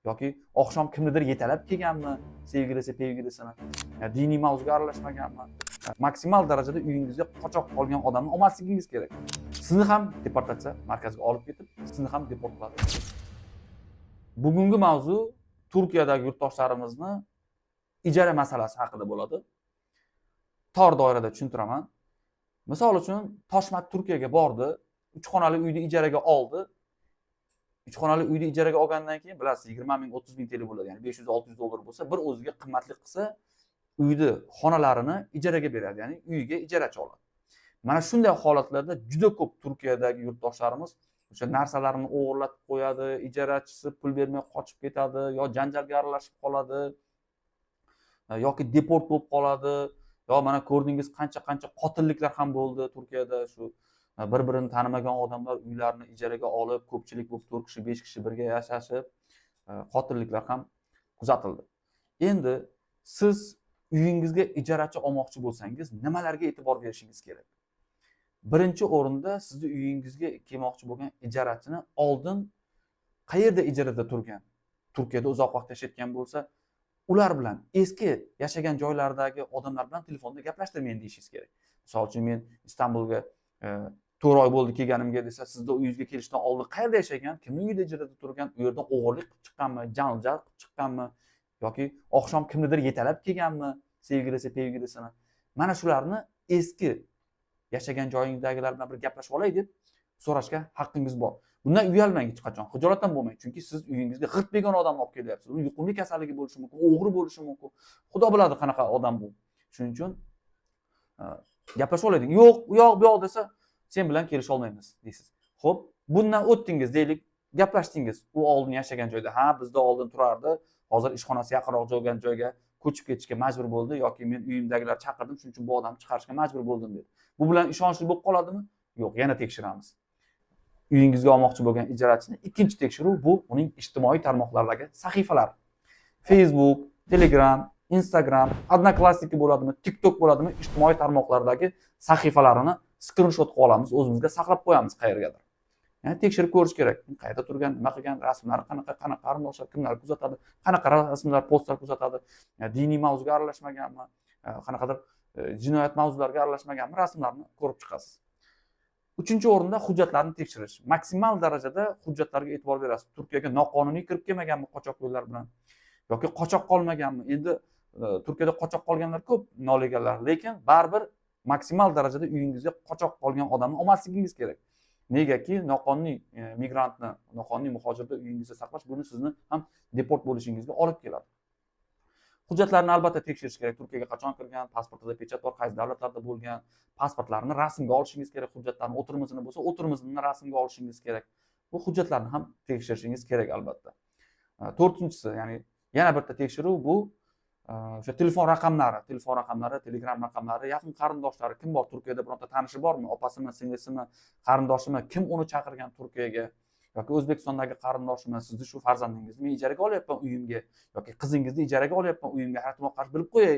yoki oqshom kimnidir yetalab kelganmi, sevgilisi, sevgilisini, diniy mavzuga aralashmaganmi, maksimal darajada uyingizga qochoq qolgan odamni olmasligingiz kerak. Sizni ham deportatsiya markaziga olib ketib, sizni ham deport qiladi. Bugungi mavzu Turkiyadagi yurtdoshlarimizni ijara masalasi haqida bo'ladi. Tor doirada tushuntiraman. Misol uchun, Toshmat Turkiyaga bordi, 3 xonali uyni ijaraga oldi. 3 xonali uyni ijaraga olgandan keyin bilasiz 20 ming 30 ming TL bo'ladi, ya'ni 500-600 dollar bo'lsa, bir o'ziga qimmatli qilsa, uyni xonalarini ijaraga beradi, ya'ni uyiga ijarachi oladi. Mana shunday holatlarda juda ko'p Turkiyadagi yurtdoshlarimiz o'sha narsalarini o'g'irlatib qo'yadi, ijarachisi pul bermay qochib ketadi, yo janjalga aralashib qoladi, yoki deport bo'lib qoladi, yo mana ko'rdingiz qancha qotilliklar ham bo'ldi Turkiyada. Shu bir-birini tanimagan odamlar uylarini ijaraga olib, ko'pchilik bo'lib 4 kishi, 5 kishi birga yashashib, qotilliklar ham kuzatildi. Endi siz uyingizga ijarachi olmoqchi bo'lsangiz, nimalarga e'tibor berishingiz kerak? Birinchi o'rinda sizni uyingizga kelmoqchi bo'lgan ijarachini oldin qayerda ijarada turgan? Turkiyada uzoq vaqt yashayotgan bo'lsa, ular bilan eski yashagan joylardagi odamlar bilan telefonda gaplashtirmayman deyishingiz kerak. Misol uchun men Istanbulga 4 oy bo'ldi kelganimga desa, sizni uyingizga kelishdan oldin qayerda yashagan, kimning uyida ijarada turgan, u yerdan o'g'irlik qilib chiqqanmi, janjal qilib chiqqanmi, yoki oqshom kimnidir yetalab kelganmi, sevgilisi, sevgilisini. Mana shularni eski yashagan joyingizdagilar bilan bir gaplashib olay deb so'rashga haqqingiz bor. Bundan uyalmang hech qachon, xijolat ham bo'lmang, chunki siz uyingizga g'irt begona odamni olib kelyapsiz. U yuqumli kasalligi bo'lishi mumkin, o'g'ri bo'lishi mumkin. Xudo biladi qanaqa odam bu. Shuning uchun gaplashib olaylik. Yo'q, u yoq, bu yoq desa, sen bilan kelisha olmaymiz deysiz. Xo'p, bundan o'tdingiz deylik, gaplashdingiz. U oldin yashagan joyda, ha, bizda oldin turardi, hozir ishxonasi yaqinroq joyga ko'chib ketishga majbur bo'ldi yoki men uyimdagilar chaqirdim, shuning uchun bu odamni chiqarishga majbur bo'ldim dedi. Bu bilan ishonchli bo'lib qoladimi? Yo'q, yana tekshiramiz. Uyingizga olmoqchi bo'lgan ijarachini ikkinchi tekshiruv bu uning ijtimoiy tarmoqlardagi sahifalari. Facebook, Telegram, Instagram, Odnoklassniki bo'ladimi, TikTok bo'ladimi, ijtimoiy tarmoqlardagi sahifalarini skrinshot qilib olamiz, o'zimizga saqlab qo'yamiz qayergadir. Ya'ni tekshirib ko'rish kerak. Qayerda turgan, nima qilgan, rasmlari qanaqa qarindoshlar, kimlar kuzatadi, qanaqa rasmlar, postlar kuzatadi, diniy mavzuga aralashmaganmi, qanaqadir jinoyat mavzulariga aralashmaganmi, rasmlarni ko'rib chiqasiz. Uchinchi o'rinda hujjatlarni tekshirish. Maksimal darajada hujjatlarga e'tibor berasiz. Turkiyaga noqonuniy kirib kelmaganmi qochoq yo'llar bilan yoki qochoq qolmaganmi? Endi Turkiyada qochoq qolganlar ko'p, nolegallar, lekin baribir maksimal darajada uyingizga qochoq qolgan odamni olmasligingiz kerak. Negaki noqonuniy migrantni, noqonuniy muhojirni uyingizda saqlash buni sizni ham deport bo'lishingizga olib keladi. Hujjatlarni albatta tekshirish kerak. Turkiyaga qachon kirgan, pasportida pechat bor, qaysi davlatlarda bo'lgan, pasportlarni rasmga olishingiz kerak, hujjatlarni o'tirmizini bo'lsa, o'tirmizini rasmga olishingiz kerak. Bu hujjatlarni ham tekshirishingiz kerak albatta. To'rtinchisi, ya'ni yana bitta tekshiruv bu o'sha telefon raqamlari, Telegram raqamlari, yaqin qarindoshlari kim bor Turkiyada, bironta tanishi bormi, opasimi, singlisimi, qarindoshimi, kim uni chaqirgan Turkiyaga yoki O'zbekistondagi qarindoshimi, sizni shu farzandingizni men ijaraga olyapman uyimga yoki qizingizni ijaraga olyapman uyimga, hayotma qarshi bilib qo'yay.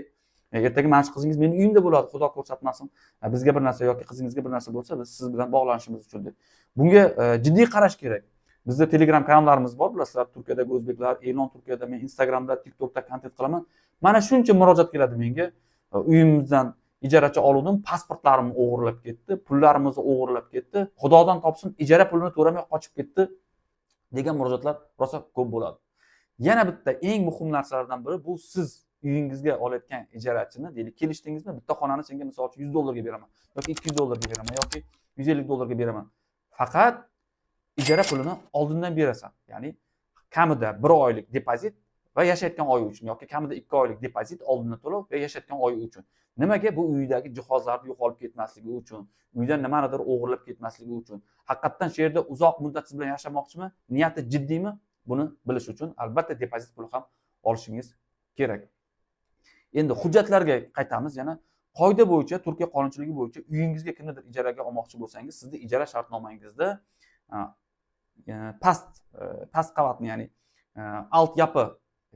Ertaga mana shu qizingiz mening uyimda bo'ladi, Xudo ko'rsatmasin. Bizga bir narsa yoki qizingizga bir narsa bo'lsa, biz siz bilan bog'lanishimiz uchun deb. Bunga jiddiy qarash kerak. Bizda Telegram kanallarimiz bor, bilasizlar, Turkiyadagi o'zbeklar, E'lon Turkiyada, men Instagramda, TikTokda kontent qilaman. Mana shuncha murojaat keladi menga. Uyimizdan ijarachi oluvdim, pasportlarimni o'g'irlab ketdi, pullarimizni o'g'irlab ketdi, Xudodan topsin ijara pulini to'lamay qochib ketdi degan murojaatlar rosa ko'p bo'ladi. Yana bitta eng muhim narsalardan biri bu siz uyingizga olayotgan ijarachini, deylik, kelishdingizmi, bitta xonani senga misol uchun 100 dollarga beraman yoki 200 dollarga beraman yoki 150 dollarga beraman. Faqat ijara pulini oldindan berasan. Ya'ni kamida 1 oylik depozit va yashayotgan oy uchun yoki kamida 2 oylik depozit oldindan to'lov va yashayotgan oy uchun. Nimaga? Bu uydagi jihozlarni yo'qolib ketmasligi uchun, uydan nimanidir o'g'irlab ketmasligi uchun. Haqiqatan shu yerda uzoq muddat siz bilan yashamoqchimi? Niyati jiddiymi? Buni bilish uchun albatta depozit puli ham olishingiz kerak. Endi hujjatlarga qaytamiz. Yana qoida bo'yicha, Turkiya qonunchiligi bo'yicha uyingizga kimnidir ijaraga olmoqchi bo'lsangiz, sizni ijara shartnomangizda past qavatni, ya'ni alt yapı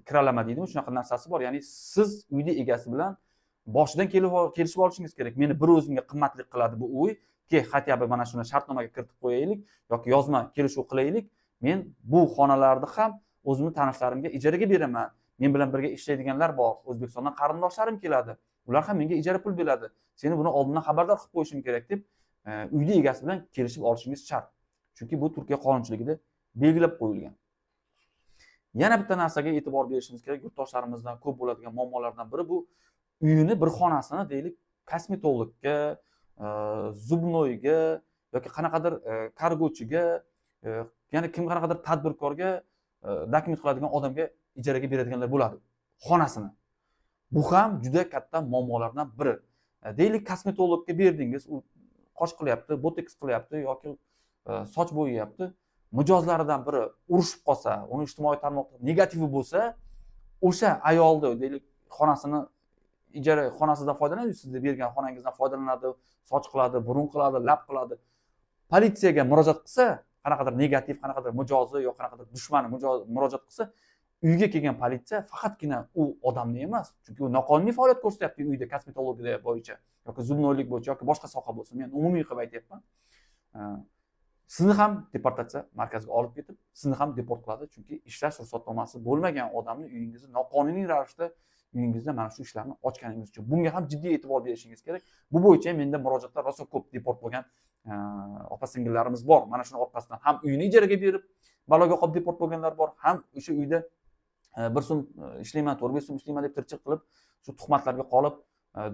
kiralama deydimi, shunaqa narsasi bor. Ya'ni siz uyni egasi bilan boshidan kelishib olishingiz kerak. Meni bir o'zimga qimmatlik qiladi bu uy, ki hatto mana shuni shartnomaga kiritib qo'yaylik yoki yozma kelishuv qilaylik. Men bu xonalarni ham o'zimni tanishlarimga ijaraga beraman. Men bilan birga ishlaydiganlar bor. O'zbekistondan qarindoshlarim keladi. Ular ham menga ijara pul beradi. Seni buni oldindan xabardor qilib qo'yishim kerak deb uyni egasi bilan kelishib olishingiz shart. Chunki bu Turkiya qonunchiligida belgilab qo'yilgan. Yana bitta narsaga e'tibor berishimiz kerak. Yurtdoshlarimizdan ko'p bo'ladigan muammolardan biri bu uyini bir xonasini deylik kosmetologga, zubnoyga yoki qanaqadir kargochiga, yana kim qanaqadir tadbirkorga dokument qiladigan odamga ijaraga beradiganlar bo'ladi xonasini. Bu ham juda katta muammolardan biri. Deylik kosmetologga berdingiz, u qosh qilyapti, boteks qilyapti yoki soch bo'yayapti. Mijozlaridan biri urushib qolsa, uni ijtimoiy tarmoqda negativi bo'lsa, o'sha ayolni deylik ijara xonasidan foydalanadi, sizga bergan xonangizdan foydalanadi, soch qiladi, burun qiladi, lab qiladi. Politsiyaga murojaat qilsa, qanaqadir negativ, qanaqadir mijozi yoki qanaqadir dushmani murojaat qilsa, uyga kelgan politsiya faqatgina u odamni emas, chunki u noqonuniy faoliyat ko'rsatyapti uyda kosmetologiya bo'yicha yoki zubnoylik bo'yicha yoki boshqa soha bo'lsin. Men umumiy qilib aytyapman. Sizni ham deportatsiya markaziga olib ketib, sizni ham deport qiladi, chunki ishlash ruxsatnomasi bo'lmagan odamni uyingizni noqonuniy ravishda uyingizda mana shu ishlarni ochganingiz uchun. Bunga ham jiddiy e'tibor berishingiz kerak. Bu bo'yicha menda murojaatlar rosa ko'p deport bo'lgan opa-singillarimiz bor. Mana shuni orqasidan ham uyini ijaraga berib, baloga qolib deport bo'lganlar bor, ham o'sha uyda 1 so'm ishlayman, 4-5 so'm ishlayman deb tirchiq qilib, shu tuhmatlarga qolib,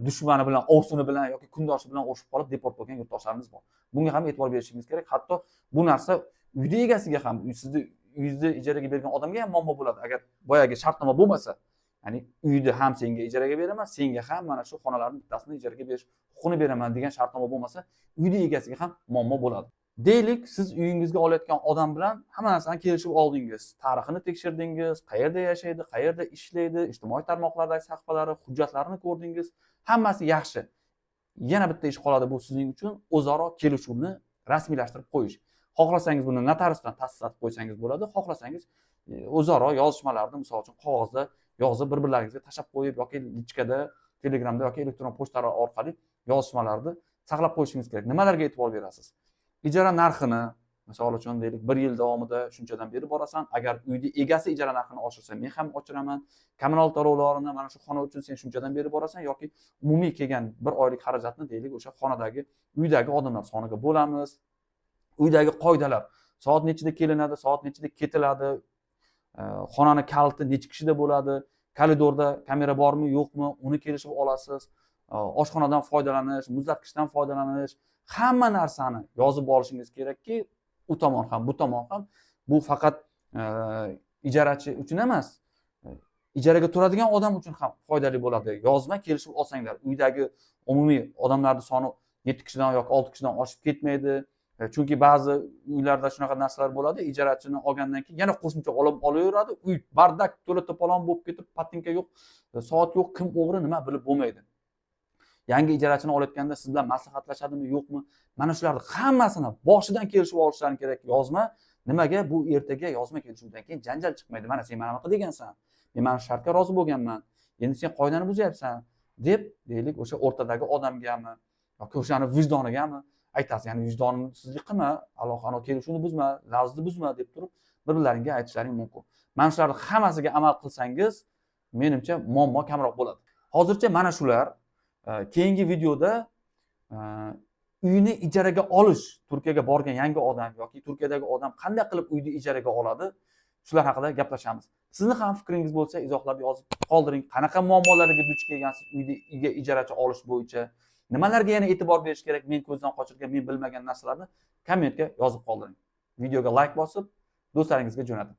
dushmani bilan, ovsini bilan yoki kundoshi bilan o'shib qolib deport bo'lgan yurtdoshlarimiz bor. Bunga ham e'tibor berishingiz kerak. Hatto bu narsa uyda egasiga ham, sizni uyingizni ijaraga bergan odamga ham muammo bo'ladi. Agar boyagi shartnoma bo'lmasa, ya'ni uyni ham senga ijaraga beraman, senga ham mana shu xonalarning bittasini ijaraga berish huquqini beraman degan shartnoma bo'lmasa, uyni egasiga ham muammo bo'ladi. Deylik, siz uyingizga olayotgan odam bilan hamma narsani kelishib oldingiz. Tarixini tekshirdingiz, qayerda yashaydi, qayerda ishlaydi, ijtimoiy tarmoqlardagi sahifalari, hujjatlarini ko'rdingiz. Hammasi yaxshi. Yana bitta ish qoladi, bu sizning uchun o'zaro kelishuvni rasmiylashtirib qo'yish. Xohlasangiz buni notariusdan tasdiqlatib qo'ysangiz bo'ladi, xohlasangiz o'zaro yozishmalarni misol uchun qog'ozda yozib bir-birlaringizga tashab qo'yib yoki lichkada, Telegramda yoki elektron pochtalar orqali yozishmalarni saqlab qo'yishingiz kerak. Nimalarga e'tibor berasiz? Ijara narxini, misol uchun deylik, 1 yil davomida shunchadan berib borasan. Agar uyni egasi ijara narxini oshirsa, men ham oshiraman. Kommunal to'lovlarini mana shu xona uchun sen shunchadan berib borasan yoki umumiy kelgan 1 oylik xarajatni deylik o'sha xonadagi, uydagi odamlar soniga bo'lamiz. Uydagi qoidalar, soat nechida kelinadi, soat nechida ketiladi, xonani kaliti necha kishida bo'ladi, koridorda kamera bormi, yo'qmi, uni kelishib olasiz. Oshxonadan foydalanish, muzlatgichdan foydalanish, hamma narsani yozib olishingiz kerakki, u tomon ham, bu tomon ham bu faqat ijarachi uchun emas, ijaraga turadigan odam uchun ham foydali bo'ladi. Yozma kelishib olsanglar, uydagi umumiy odamlarning soni 7 kishidan yoki 6 kishidan oshib ketmaydi. Chunki ba'zi uylarda shunaqa narsalar bo'ladi, ijarachini olgandan keyin yana qo'shimcha olaveradi. Uy bardak to'la to'polon bo'lib ketib, patinka yo'q, soat yo'q, kim o'g'ri nima bilib bo'lmaydi. Yangi ijarachini olayotganda siz bilan maslahatlashadimi, yo'qmi? Mana shularni hammasini boshidan kelishib olishlari kerak. Yozma, nimaga bu ertaga yozma kelishuvdan keyin janjal chiqmaydi. Mana sen mana degansan. Men mana shartga rozi bo'lganman. Endi sen qoidani buzyapsan deb, deylik, o'sha o'rtadagi odamgami yoki o'shani vijdonigami aytasiz. Ya'ni vijdonsizlik qilma, aloqani kelishuvni buzma, lafzni buzma deb turib bir-birlaringga aytishlaring mumkin. Mana shularning hammasiga amal qilsangiz, menimcha muammo kamroq bo'ladi. Hozircha mana shular. Keyingi videoda uyni ijaraga olish, Turkiyaga borgan yangi odam yoki Turkiyadagi odam qanday qilib uyni ijaraga oladi, shular haqida gaplashamiz. Sizni ham fikringiz bo'lsa, izohlarga yozib qoldiring. Qanaqa muammolarga duch kelgansiz uyga ijarachi olish bo'yicha? Nimalarga yana e'tibor berish kerak? Men ko'zdan qochirgan, men bilmagan narsalarni kommentga yozib qoldiring. Videoga like bosib, do'stlaringizga jo'nating.